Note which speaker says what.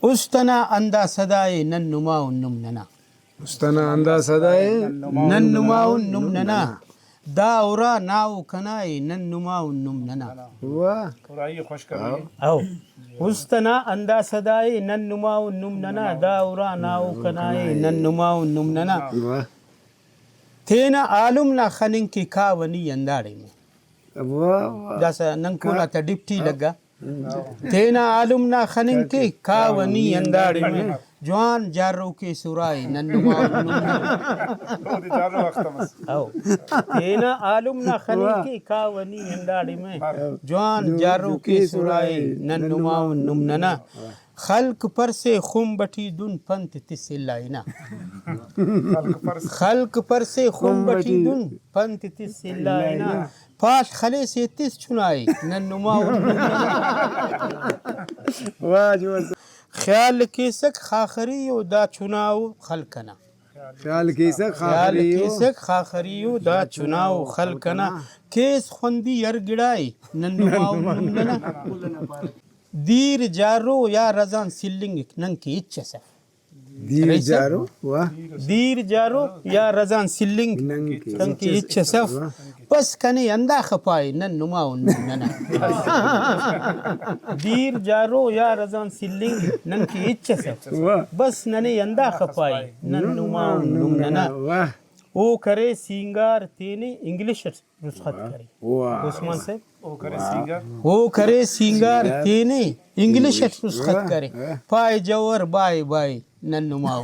Speaker 1: उस्तना अंदा सदाए none नुमाउन नुमनना
Speaker 2: उस्तना अंदा सदाए
Speaker 1: none नुमाउन नुमनना दाउरा now कनाए none नुमाउन नुमनना
Speaker 2: वाह
Speaker 1: आओ उस्तना अंदा सदाए नन नुमाउन नुमनना दाउरा नाउ कनाए नन नुमाउन नुमनना
Speaker 2: वाह
Speaker 1: तेना आलम ना खनिन की कावनी अंदाड़े में
Speaker 2: वाह
Speaker 1: जैसा नंकुला ta डिप्टी लगा तेना आलम ना खनिन की कावनी अंदाड़े में जवान जारो के सुराई नन्नुमा आओ तेना आलम ना खनिन की कावनी अंदाड़े में जवान जारो के सुराई नन्नुमा नुमनना खल्क पर से खुम बटी दुन पंत तिसिल्लाइना खल्क पर से खुम बटी दुन पंत तिसिल्लाइना पाश खले से तिस चुनाई नन्नुमा
Speaker 2: वाह जो
Speaker 1: ख्याल के सक खाखरी दा चुनाव खलकना
Speaker 2: ख्याल कैसा
Speaker 1: ख्याल
Speaker 2: खाखरी
Speaker 1: के सक खाखरी दा चुनाव खलकना केस खुंदी यर गिड़ाई नन्नुमा नुमनना दीर जारो या रजान सिल्लिंग नंग की इच्छा से
Speaker 2: दीर जारो वाह
Speaker 1: दीर जारो या रजान सिल्लिंग नंग की इच्छा से बस कने अंदा खपाई नन नुमा नना दीर जारो या रजान सिल्लिंग नंग की इच्छा से
Speaker 2: वाह
Speaker 1: बस नने अंदा खपाई नन नुमा नना
Speaker 2: वाह
Speaker 1: ओ करे सिंगार तेने इंग्लिश नुस्खत करे
Speaker 2: वाह
Speaker 1: उस्मान से वो करे सिंगार तेने इंग्लिश नुस्खत करे पाए जवर बाय बाय नन्नुमा